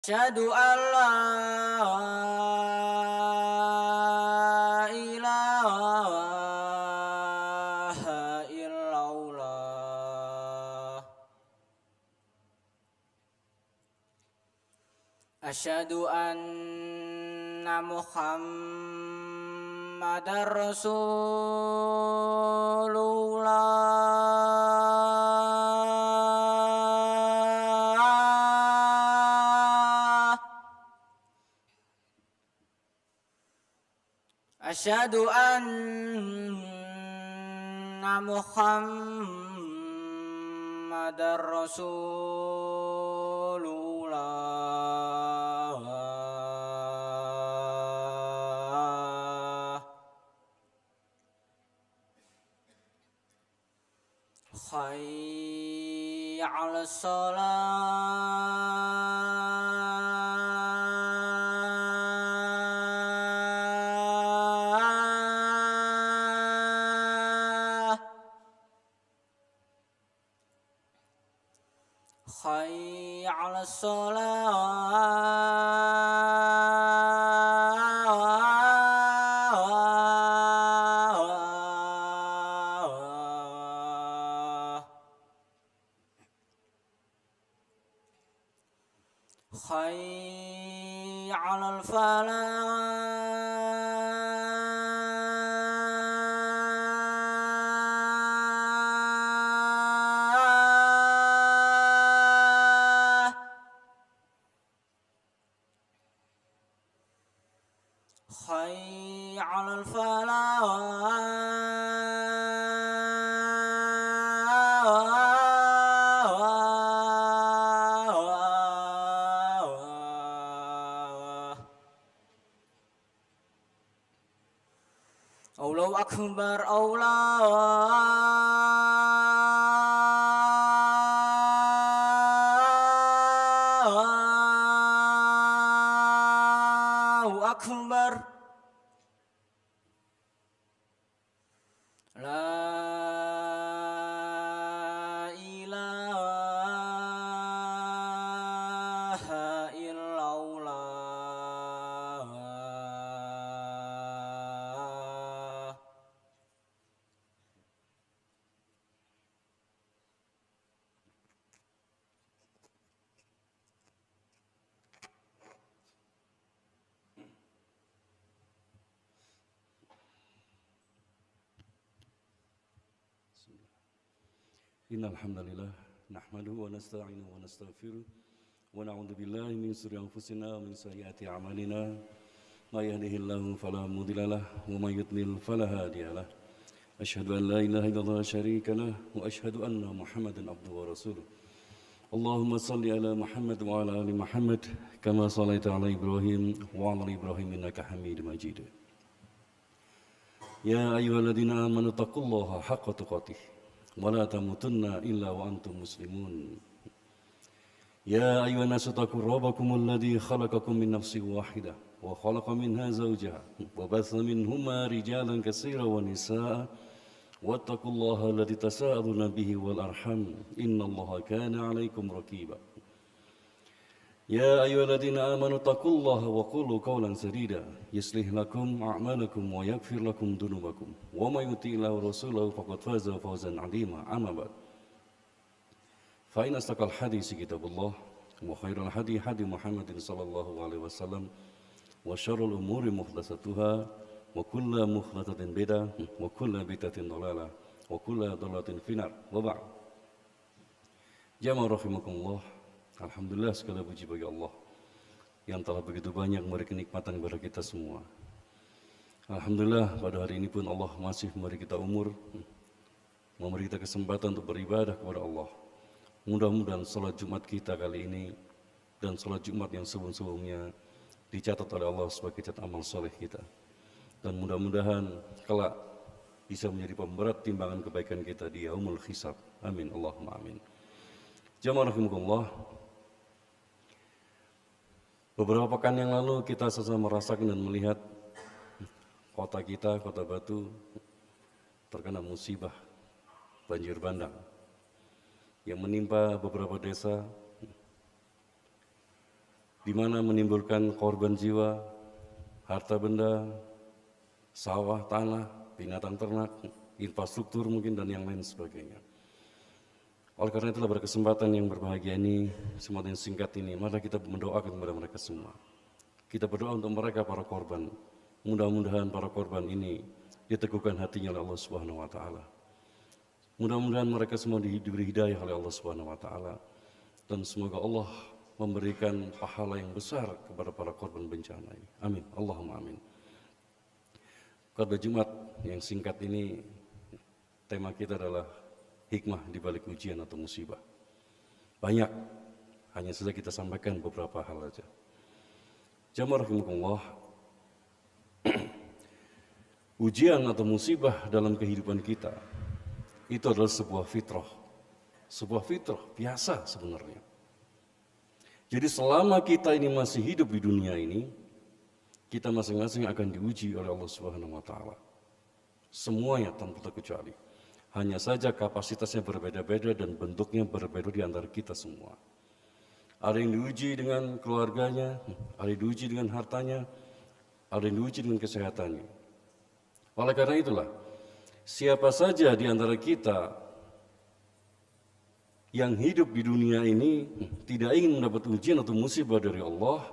Asyhadu an la ilaha illallah. Asyhadu anna Muhammadar Rasulullah. Asyhadu anna Muhammadar Rasulullah. Hayya 'alas shalah. Hayya 'alas shalah. Hayya 'alal falah. Hayya 'alal falah. Allahu akbar, Allahu akbar. La ilaha illallah. Innal hamdalillah nahmaduhu wa nasta'inuhu wa nastaghfiruh wa na'udzu billahi min shururi anfusina wa min sayyiati a'malina may yahdihillahu fala mudhillalah wa may yudlil fala hadiyalah. Asyhadu an la ilaha illallah syarika lah wa asyhadu anna Muhammadan abduhu wa rasuluh. Allahumma shalli ala Muhammad wa ala ali Muhammad kama shallaita ala Ibrahim wa ala Ibrahim innaka Hamidum Majid. Ya ayyuhalladzina amanu taqullaha haqqa tuqatih ولا تموتن إلا وأنتم مسلمون يا أيها الناس اتقوا ربكم الذي خلقكم من نفس واحدة وخلق منها زوجها وبث منهما رجالا كثيرا ونساء واتقوا الله الذي تساءلون به والأرحام إن الله كان عليكم رقيبا يا أيها الذين آمنوا اتقوا الله وقولوا قولا سديدا يصلح لكم أعمالكم ويغفر لكم ذنوبكم ومن يطع الله ورسوله فقد فاز فوزا عظيما أما بعد فإن أصدق الحديث كتاب الله وخير الهدي هدي محمد صلى الله عليه وسلم وشر الأمور محدثاتها وكل محدثة بدعة وكل بدعة ضلالة وكل ضلالة في النار وبعد Jamaah rahimakumullah. Alhamdulillah, segala puji bagi Allah yang telah begitu banyak memberi kenikmatan kepada kita semua. Alhamdulillah, pada hari ini pun Allah masih memberi kita umur, memberi kita kesempatan untuk beribadah kepada Allah. Mudah-mudahan salat Jumat kita kali ini dan salat Jumat yang sebelum-sebelumnya dicatat oleh Allah sebagai catatan amal soleh kita. Dan mudah-mudahan kelak bisa menjadi pemberat timbangan kebaikan kita di yaumul hisab. Amin, Allahumma amin. Jamaah rahimakumullah. Beberapa pekan yang lalu kita sama merasakan dan melihat kota kita, Kota Batu, terkena musibah banjir bandang yang menimpa beberapa desa di mana menimbulkan korban jiwa, harta benda, sawah, tanah, binatang ternak, infrastruktur mungkin dan yang lain sebagainya. Oleh karena itulah pada kesempatan yang berbahagia ini, kesempatan yang singkat ini, mari kita mendoakan kepada mereka semua. Kita berdoa untuk mereka para korban. Mudah-mudahan para korban ini diteguhkan hatinya oleh Allah Subhanahu wa taala. Mudah-mudahan mereka semua diberi hidayah oleh Allah Subhanahu wa taala dan semoga Allah memberikan pahala yang besar kepada para korban bencana ini. Amin. Allahumma amin. Khotbah Jumat yang singkat ini tema kita adalah hikmah di balik ujian atau musibah. Banyak, hanya saja kita sampaikan beberapa hal saja. Jamaah rahimakumullah, ujian atau musibah dalam kehidupan kita itu adalah sebuah fitrah. Sebuah fitrah biasa sebenarnya. Jadi selama kita ini masih hidup di dunia ini, kita masing-masing akan diuji oleh Allah Subhanahu wa taala. Semuanya tanpa terkecuali. Hanya saja kapasitasnya berbeda-beda dan bentuknya berbeda di antara kita semua. Ada yang diuji dengan keluarganya, ada yang diuji dengan hartanya, ada yang diuji dengan kesehatannya. Oleh karena itulah, siapa saja di antara kita yang hidup di dunia ini tidak ingin mendapat ujian atau musibah dari Allah,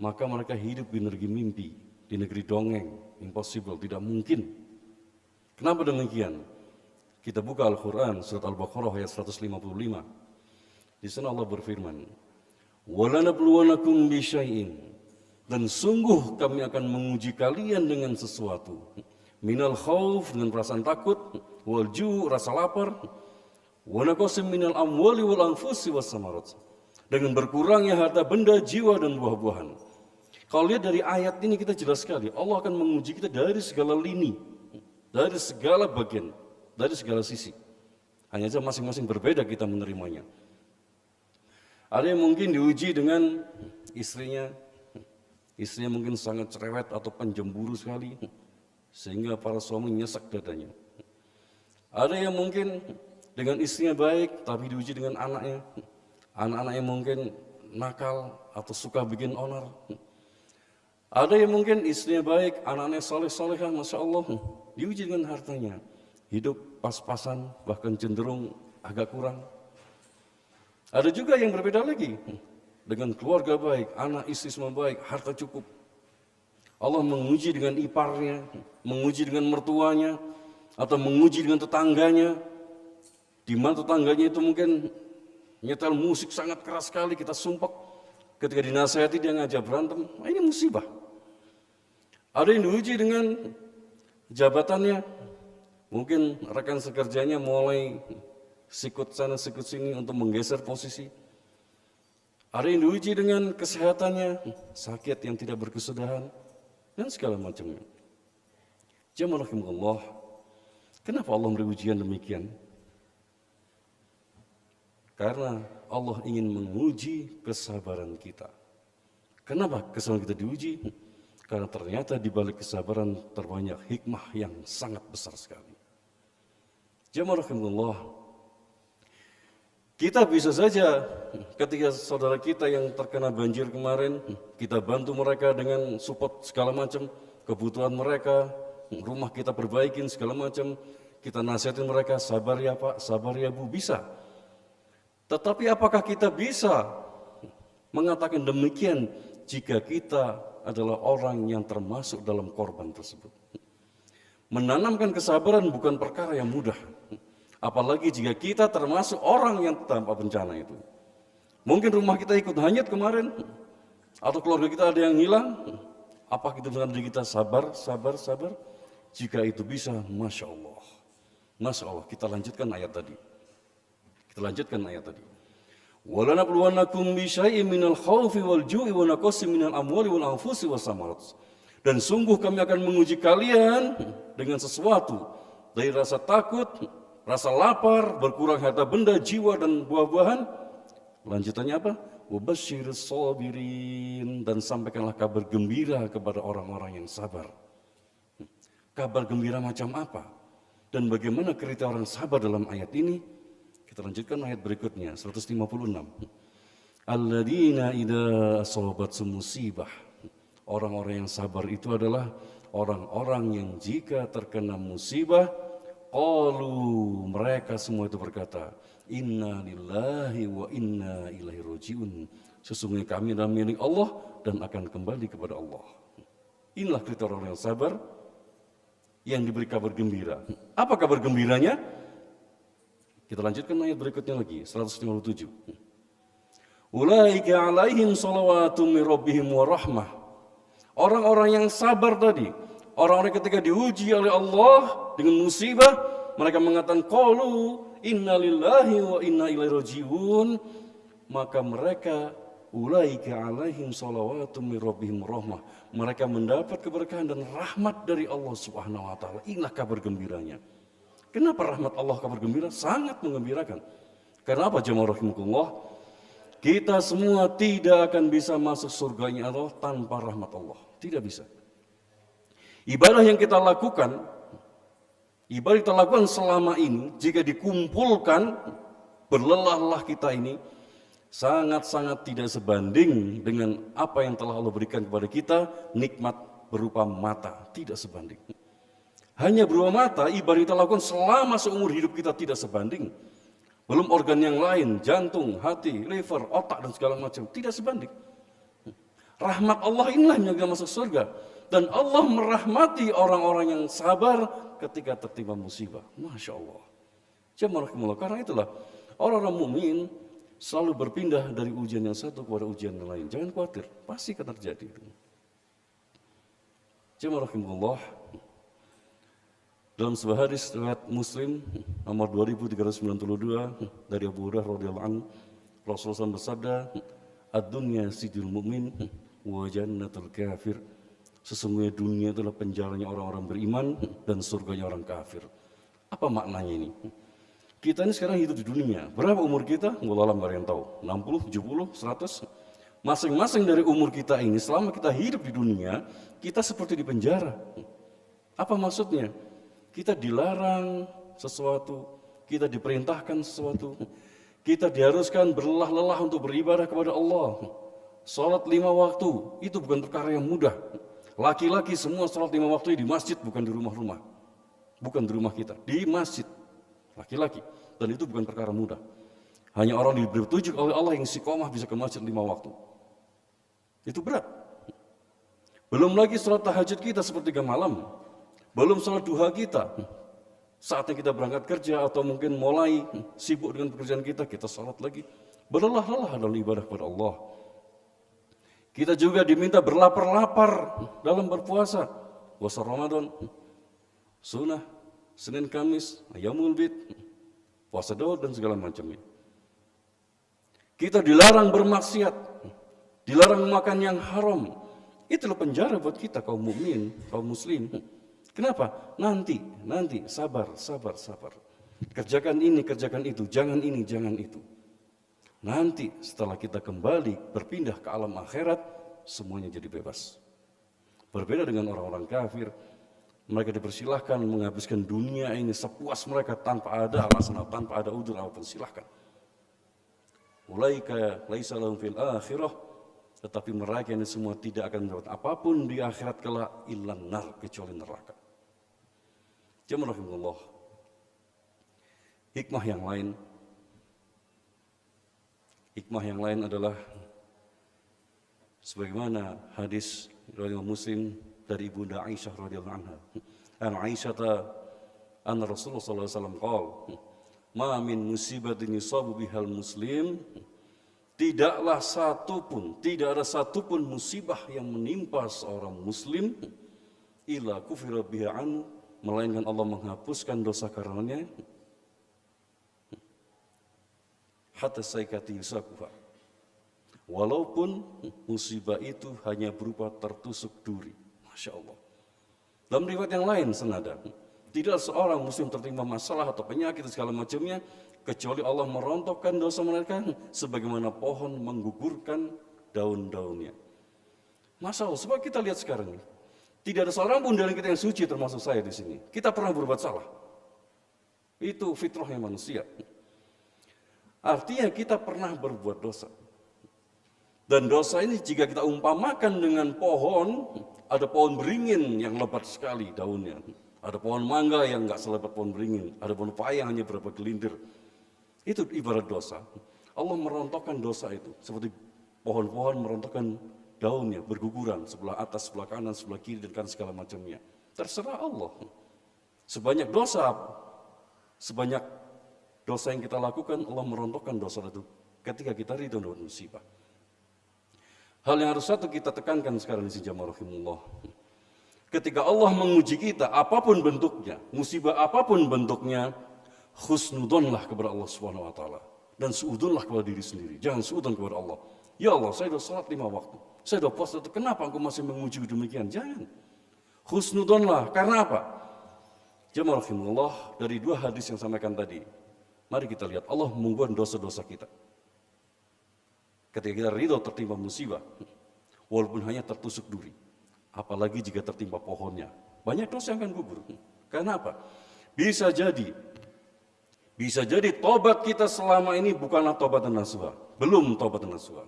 maka mereka hidup di negeri mimpi, di negeri dongeng, impossible, tidak mungkin. Kenapa demikian? Kita buka Al-Quran, surat Al-Baqarah ayat 155. Di sana Allah berfirman, وَلَنَبْلُوَنَكُمْ بِشَيْءٍ, dan sungguh kami akan menguji kalian dengan sesuatu. Minal khauf, dengan perasaan takut, wal ju', rasa lapar, wa naqsim minal amwali wal anfusi was samarat, dengan berkurangnya harta benda, jiwa dan buah-buahan. Kalau lihat dari ayat ini kita jelas sekali, Allah akan menguji kita dari segala lini, dari segala bagian, dari segala sisi. Hanya saja masing-masing berbeda kita menerimanya. Ada yang mungkin diuji dengan istrinya mungkin sangat cerewet atau penjemburu sekali, sehingga para suami nyesek dadanya. Ada yang mungkin dengan istrinya baik, tapi diuji dengan anaknya. Anak-anaknya mungkin nakal atau suka bikin onar. Ada yang mungkin istrinya baik, anak-anaknya soleh-solehah, Masya Allah, diuji dengan hartanya. Hidup pas-pasan, bahkan cenderung agak kurang. Ada juga yang berbeda lagi, dengan keluarga baik, anak istri semua baik, harta cukup. Allah menguji dengan iparnya, menguji dengan mertuanya, atau menguji dengan tetangganya, di mana tetangganya itu mungkin nyetel musik sangat keras sekali, kita sumpah. Ketika dinasihati dia ngajak berantem, ini musibah. Ada yang diuji dengan jabatannya, mungkin rekan sekerjanya mulai sikut sana sikut sini untuk menggeser posisi. Ada yang diuji dengan kesehatannya, sakit yang tidak berkesudahan, dan segala macamnya. Jamaah rahimakumullah, kenapa Allah memberi ujian demikian? Karena Allah ingin menguji kesabaran kita. Kenapa kesabaran kita diuji? Karena ternyata di balik kesabaran terbanyak hikmah yang sangat besar sekali. Jamaah rahimakumullah, kita bisa saja ketika saudara kita yang terkena banjir kemarin, kita bantu mereka dengan support segala macam, kebutuhan mereka, rumah kita perbaikin segala macam, kita nasihatin mereka, sabar ya Pak, sabar ya Bu, bisa. Tetapi apakah kita bisa mengatakan demikian jika kita adalah orang yang termasuk dalam korban tersebut? Menanamkan kesabaran bukan perkara yang mudah. Apalagi jika kita termasuk orang yang terdampak bencana itu. Mungkin rumah kita ikut hanyut kemarin, atau keluarga kita ada yang hilang. Apa kita dengan diri kita sabar? Jika itu bisa, Masya Allah. Masya Allah, kita lanjutkan ayat tadi. وَلَنَبْلُوَنَّكُمْ بِشَيْءٍ مِنَ الْخَوْفِ وَالْجُوعِ وَنَقْصٍ مِنَ الْأَمْوَالِ وَالْأَنْفُسِ وَالثَّمَرَاتِ, dan sungguh kami akan menguji kalian dengan sesuatu dari rasa takut, rasa lapar, berkurang harta benda, jiwa dan buah-buahan. Lanjutannya apa? وَبَشِّرِ الصَّابِرِينَ, dan sampaikanlah kabar gembira kepada orang-orang yang sabar. Kabar gembira macam apa? Dan bagaimana kriteria orang sabar dalam ayat ini? Kita lanjutkan ayat berikutnya, 156. Alladzina idza asabatsum musibah. Orang-orang yang sabar itu adalah orang-orang yang jika terkena musibah, qalu, mereka semua itu berkata, inna lillahi wa inna ilaihi rajiun. Sesungguhnya kami adalah milik Allah dan akan kembali kepada Allah. Inilah kriteria orang yang sabar yang diberi kabar gembira. Apa kabar gembiranya? Kita lanjutkan ayat berikutnya lagi, 157. Ulaika alaihim salawatu min rabbihim wa rahmah. Orang-orang yang sabar tadi, orang-orang ketika diuji oleh Allah dengan musibah, mereka mengatakan qalu inna lillahi wa inna ilaihi rajiun. Maka mereka ulaika alaihim salawatu min rabbihim wa rahmah. Mereka mendapat keberkahan dan rahmat dari Allah Subhanahu wa taala. Inilah kabar gembiranya. Kenapa rahmat Allah kabar gembira? Sangat menggembirakan. Karena apa jemaah rahimakumullah? Kita semua tidak akan bisa masuk surganya Allah tanpa rahmat Allah. Tidak bisa. Ibadah yang kita lakukan, selama ini, jika dikumpulkan, berlelah-lelah kita ini, sangat-sangat tidak sebanding dengan apa yang telah Allah berikan kepada kita, nikmat berupa mata. Tidak sebanding. Hanya berupa mata, ibadah kita lakukan selama seumur hidup kita tidak sebanding. Belum organ yang lain, jantung, hati, liver, otak, dan segala macam. Tidak sebanding. Rahmat Allah inilah yang akan masuk surga. Dan Allah merahmati orang-orang yang sabar ketika tertimpa musibah. Masya Allah. Karena itulah, orang-orang mukmin selalu berpindah dari ujian yang satu kepada ujian yang lain. Jangan khawatir, pasti akan terjadi. Jemaah dalam sebuah hadis riwayat Muslim nomor 2392 dari Abu Hurairah radhiyallahu anhu, Rasulullah SAW bersabda, "Ad-dunya sijnul mu'min wa jannatul kafir." Sesungguhnya dunia adalah penjaranya orang-orang beriman dan surganya orang kafir. Apa maknanya ini? Kita ini sekarang hidup di dunia. Berapa umur kita? Wallahu a'lam, enggak ada yang tahu. 60, 70, 100. Masing-masing dari umur kita ini, selama kita hidup di dunia, kita seperti di penjara. Apa maksudnya? Kita dilarang sesuatu, kita diperintahkan sesuatu, kita diharuskan berlelah-lelah untuk beribadah kepada Allah. Salat 5 waktu, itu bukan perkara yang mudah. Laki-laki semua salat 5 waktu di masjid, bukan di rumah-rumah. Bukan di rumah kita, di masjid. Laki-laki, dan itu bukan perkara mudah. Hanya orang diberi petunjuk oleh Allah yang istiqomah bisa ke masjid 5 waktu. Itu berat. Belum lagi salat tahajud kita sepertiga malam. Belum salat duha kita, saatnya kita berangkat kerja atau mungkin mulai sibuk dengan pekerjaan kita salat lagi. Berlelah-lelah dalam ibadah kepada Allah. Kita juga diminta berlapar-lapar dalam berpuasa. Puasa Ramadan, sunnah, Senin Kamis, Ayyamul Bid, puasa Daud dan segala macamnya. Kita dilarang bermaksiat, dilarang makan yang haram. Itulah penjara buat kita kaum mukmin, kaum muslim. Kenapa? Nanti, sabar. Kerjakan ini, kerjakan itu, jangan ini, jangan itu. Nanti setelah kita kembali berpindah ke alam akhirat, semuanya jadi bebas. Berbeda dengan orang-orang kafir, mereka dipersilahkan menghabiskan dunia ini sepuas mereka tanpa ada alasan, tanpa ada udzur apapun, silahkan. Ulaika laisa lahum fil akhirah, tetapi mereka ini semua tidak akan mendapat apapun di akhirat kelak illan nar, kecuali neraka. Jemaah rahimahullah. Hikmah yang lain adalah sebagaimana hadis riwayat Muslim dari Ibunda Aisyah radhiyallahu anha. An Aisyah anna Rasulullah sallallahu alaihi wasallam qala, "Ma min musibatin yusabu bihal muslim." Tidak ada satupun musibah yang menimpa seorang muslim illa kufira biha anhu, melainkan Allah menghapuskan dosa karenanya, hatta saikati yusakuha, walaupun musibah itu hanya berupa tertusuk duri. Masya Allah. Dalam riwayat yang lain senada, tidak seorang muslim tertimpa masalah atau penyakit segala macamnya kecuali Allah merontokkan dosa mereka sebagaimana pohon menggugurkan daun-daunnya. Masya Allah, sebab kita lihat sekarang ini, tidak ada seorang pun dari kita yang suci, termasuk saya di sini. Kita pernah berbuat salah. Itu fitrahnya manusia. Artinya kita pernah berbuat dosa. Dan dosa ini jika kita umpamakan dengan pohon, ada pohon beringin yang lebat sekali daunnya. Ada pohon mangga yang nggak selebat pohon beringin. Ada pohon paya hanya berapa gelintir. Itu ibarat dosa. Allah merontokkan dosa itu. Seperti pohon-pohon merontokkan daunnya, berguguran. Sebelah atas, sebelah kanan, sebelah kiri, dan segala macamnya. Terserah Allah. Sebanyak dosa yang kita lakukan, Allah merontokkan dosa itu ketika kita ridho dengan musibah. Hal yang harus satu kita tekankan sekarang di sini jamaah rahimullah. Ketika Allah menguji kita, apapun bentuknya, musibah apapun bentuknya, husnudonlah kepada Allah Subhanahu wa taala dan suudonlah kepada diri sendiri. Jangan suudon kepada Allah. Ya Allah, saya sudah salat 5 waktu. Saya sudah puasa, kenapa Engkau masih menguji demikian? Jangan. Husnudonlah. Karena apa? Jamaah rahimullah, dari 2 hadis yang saya sampaikan tadi, mari kita lihat Allah membuat dosa-dosa kita. Ketika kita ridho tertimpa musibah, walaupun hanya tertusuk duri, apalagi jika tertimpa pohonnya, banyak dosa yang akan gugur. Karena apa? Bisa jadi tobat kita selama ini bukanlah tobat nasuha, belum tobat nasuha.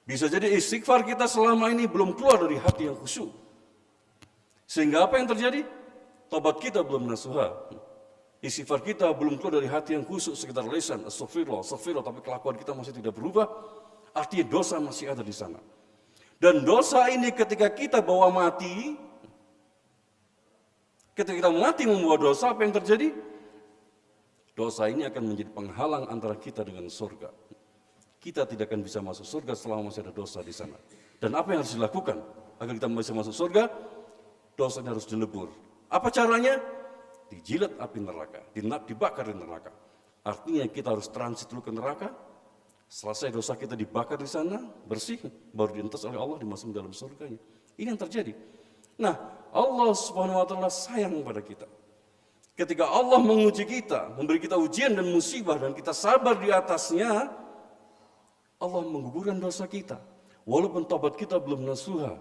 Bisa jadi istighfar kita selama ini belum keluar dari hati yang khusyuk. Sehingga apa yang terjadi? Tobat kita belum nasuha. Istighfar kita belum keluar dari hati yang khusyuk sekitar lisan, astagfirullah, tapi kelakuan kita masih tidak berubah, artinya dosa masih ada di sana. Dan dosa ini ketika kita bawa mati, ketika kita mati membawa dosa, apa yang terjadi? Dosa ini akan menjadi penghalang antara kita dengan surga. Kita tidak akan bisa masuk surga selama masih ada dosa di sana. Dan apa yang harus dilakukan agar kita bisa masuk surga? Dosa ini harus dilebur. Apa caranya? Dijilat api neraka, dibakar di neraka. Artinya kita harus transit dulu ke neraka. Selesai dosa kita dibakar di sana, bersih, baru dientas oleh Allah dimasukkan dalam surganya. Ini yang terjadi. Nah, Allah Subhanahu wa taala sayang kepada kita. Ketika Allah menguji kita, memberi kita ujian dan musibah dan kita sabar di atasnya, Allah menggugurkan dosa kita. Walaupun tobat kita belum nasuha,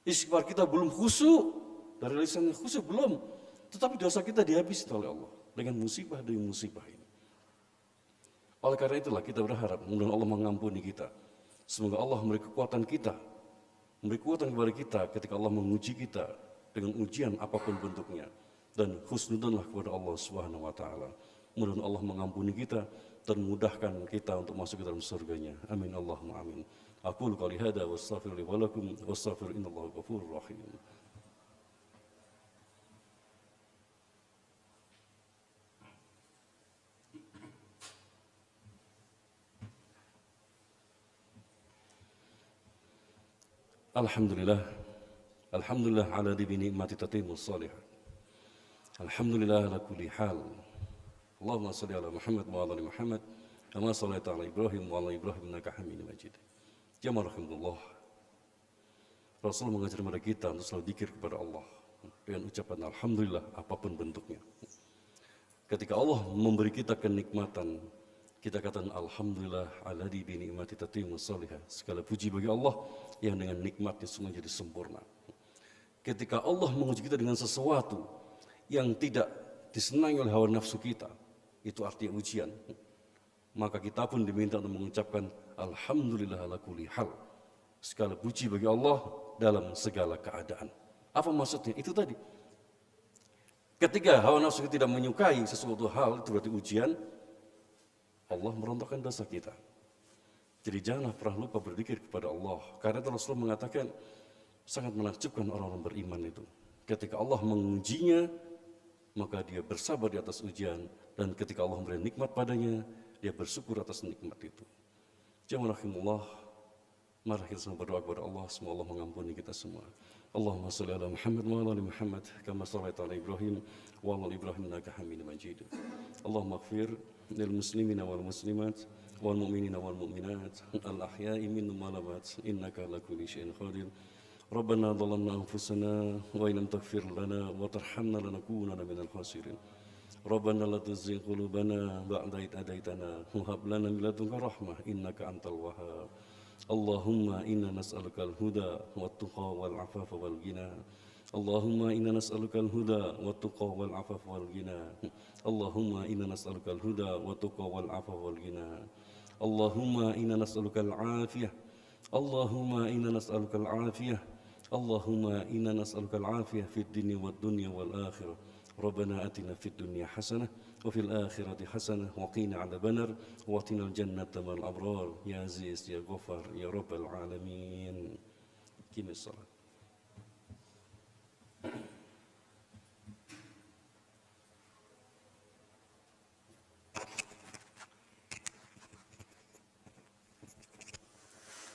istighfar kita belum khusyuk, dari lisan khusyuk belum. Tetapi dosa kita dihabisi oleh Allah dengan musibah demi musibah ini. Oleh karena itulah kita berharap mudah-mudahan Allah mengampuni kita. Semoga Allah memberi kekuatan kepada kita ketika Allah menguji kita dengan ujian apapun bentuknya. Dan husnudonlah kepada Allah Subhanahu wa taala. Mudah-mudahan Allah mengampuni kita dan mudahkan kita untuk masuk ke dalam surganya. Amin Allahumma amin. Aqulu qouli hadza wa astaghfiru li wa lakum wastaghfiru innallaha ghafurur rahim. Alhamdulillah ala di ni'mati tatimmus shalihat. Alhamdulillah ala kulli hal. Allahumma shalli ala Muhammad wa ala ali Muhammad kama shallaita ala Ibrahim wa ala Ibrahim innaka Hamidum Majid. Jamaah rahimahullah. Rasul mengajar kepada kita untuk selalu dzikir kepada Allah dengan ucapan alhamdulillah apapun bentuknya. Ketika Allah memberi kita kenikmatan, kita katakan alhamdulillah alladzi bi ni'mati tatimmus shalihat. Segala puji bagi Allah yang dengan nikmatnya semua jadi sempurna. Ketika Allah menguji kita dengan sesuatu yang tidak disenangi oleh hawa nafsu kita, itu artinya ujian. Maka kita pun diminta untuk mengucapkan alhamdulillah ala kulli hal. Segala puji bagi Allah dalam segala keadaan. Apa maksudnya? Itu tadi. Ketika hawa nafsu kita tidak menyukai sesuatu hal, itu berarti ujian. Allah merontokkan dosa kita. Jadi janganlah pernah lupa berzikir kepada Allah. Karena Rasulullah mengatakan sangat menakjubkan orang-orang beriman itu. Ketika Allah mengujinya, maka dia bersabar di atas ujian. Dan ketika Allah memberi nikmat padanya, dia bersyukur atas nikmat itu. Jamaah rahimullah, mari kita semua berdoa kepada Allah. Semoga Allah mengampuni kita semua. Allahumma shalli ala Muhammad wa ala ali Muhammad kama shallaita ala Ibrahim wa ala Ibrahim innaka Hamidum Majid. Allahumma ighfir lil muslimina wal muslimat wal mu'minina wal mu'minat al ahya'i minhum wal amwat innaka ala kulli syai'in qadir. Rabbana dhalamna anfusana wa in lam taghfir lana wa tarhamna lanakunanna minal khasirin. Rabbana la tuzigh qulubana ba'da idh hadaitana wa hab lana min ladunka rahmah innaka antal wahhab. Allahumma inna nas'alukal huda wat-tuqa wal 'afafa wal ghina. Allahumma inna nas'alukal huda wat-tuqa wal 'afafa wal ghina. Allahumma inna nas'alukal huda wat-tuqa wal 'afafa wal ghina. Allahumma inna nas'alukal 'afiyah اللهم إنا نسألك العافية اللهم إنا نسألك العافية في الدين والدنيا والآخرة ربنا آتنا في الدنيا حسنة وفي الآخرة حسنة وقنا عذاب النار وقنا الجنة مع الأبرار يا عزيز يا غفار يا رب العالمين. قم الصلاة.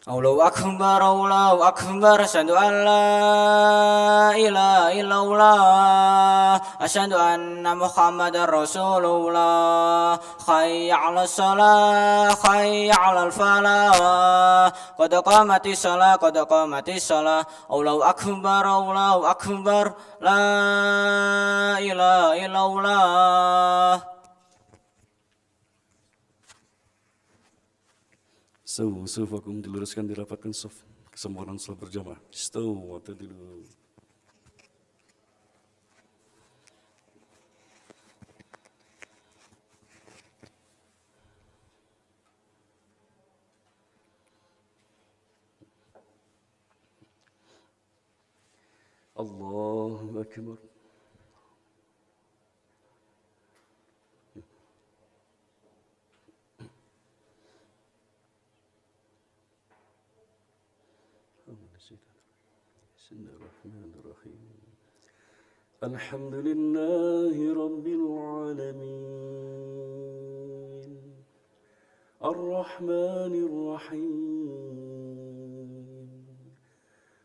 الله أكبر الله أكبر أشهد أن لا إله إلا الله أشهد أن محمد رسول الله حي على الصلاة حي على الفلاح قد قامت الصلاة قد قامت الصلاة الله أكبر لا إله إلا الله. Sufakum diluruskan, dirapatkan saf. Kesempurnaan salat berjamaah. Stawu watadilu. Allahu Akbar. Bismillahirrahmanirrahim. Alhamdulillahi Rabbil Alamin Ar-Rahmanir Rahim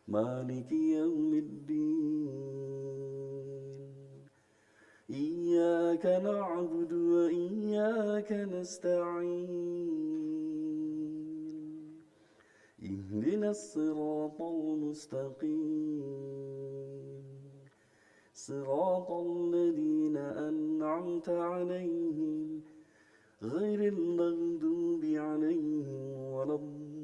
Maliki Yawmiddin Iyyaka na'budu wa iyyaka nasta'in اهدنا الصراط المستقيم صراط الذين أنعمت عليهم غير المغضوب عليهم ولا الضالين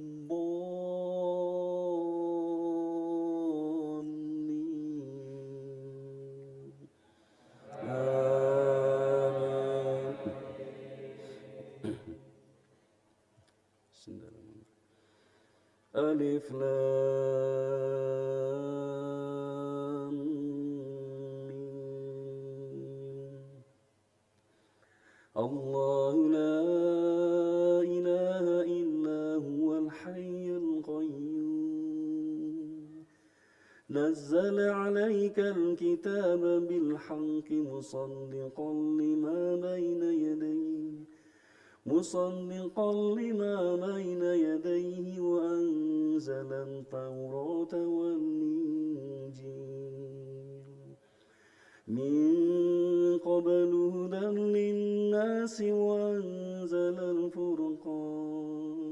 آمين. ألف لام ميم الله لا إله إلا هو الحي القيوم نزل عليك الكتاب بالحق مصدقا لما بين يديه وأنزل التوراة والإنجيل من قبل هدى للناس وأنزل الفرقان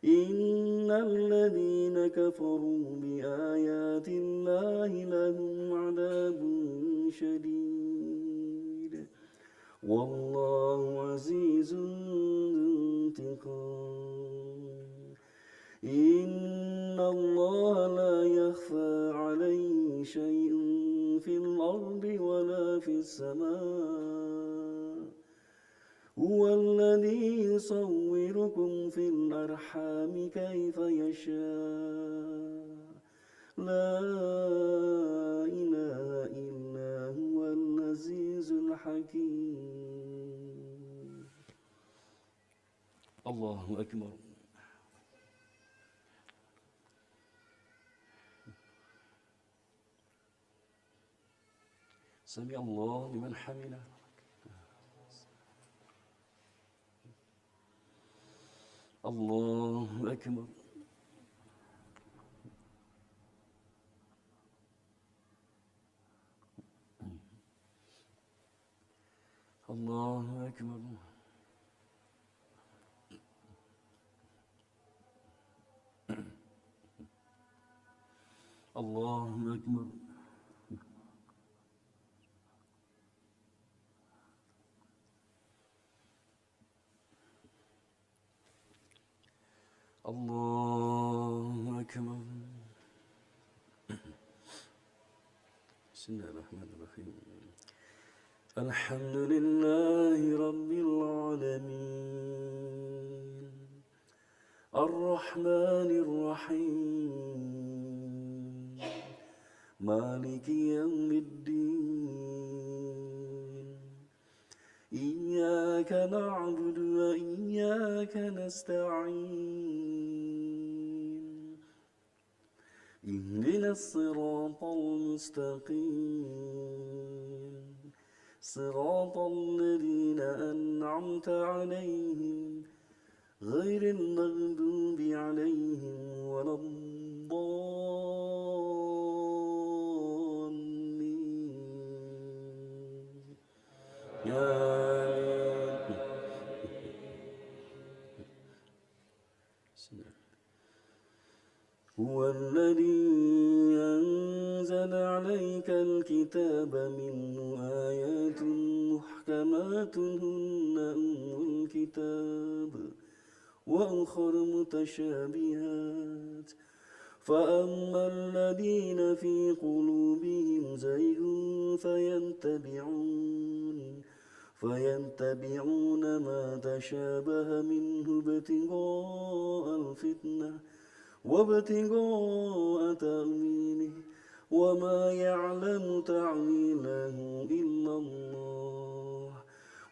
إن الذين كفروا بآيات الله لهم عذاب شديد والله عزيز ذو انتقام إن الله لا يخفى عليه شيء في الأرض ولا في السماء هو الذي يصوركم في الأرحام كيف يشاء لا إله إلا هو العزيز الحكيم. الله أكبر. سمع الله لمن حمده. الله أكبر. الله أكبر. الله أكبر. الله أكبر. بسم الله الرحمن الرحيم الحمد لله رب العالمين الرحمن الرحيم مالك يوم الدين إياك نعبد وإياك نستعين اهدنا الصراط المستقيم صراط الذين أنعمت عليهم غير المغضوب عليهم ولا الضالين آمين. هو الذي أنزل عليك الكتاب منه آيات محكمات هن أم الكتاب وأخر متشابهات فأما الذين في قلوبهم زيغ فيتبعون ما تشابه منه ابتغاء الفتنة وابتغاء تأويله وما يعلم تعويله إلا الله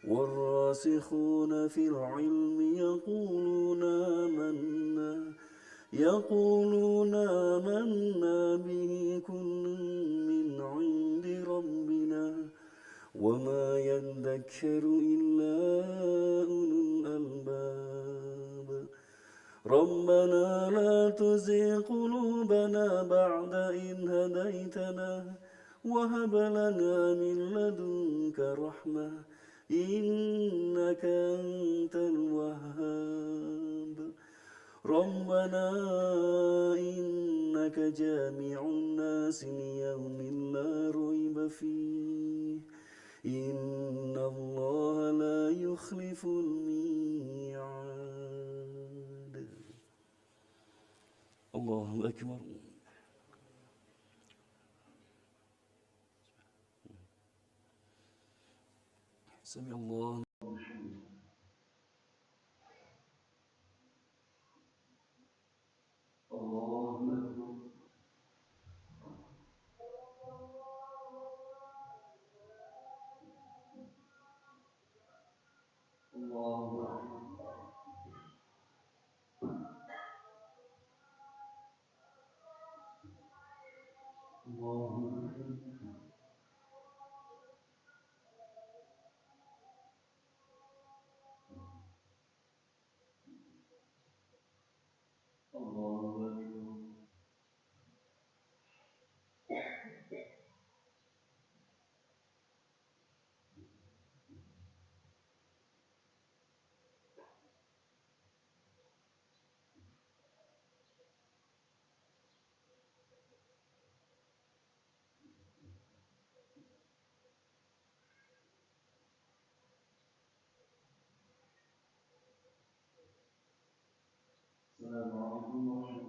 والراسخون في العلم يقولون آمنا به كل من عند ربنا وما يذكر إلا أولو الألباب ربنا لا تزغ قلوبنا بعد إذ هديتنا وهب لنا من لدنك رحمة إنك أنت الوهاب ربنا إنك جامع الناس ليوم لا ريب فيه إن الله لا يخلف الميعاد الله أكبر سمع الله السلام عليكم ورحمة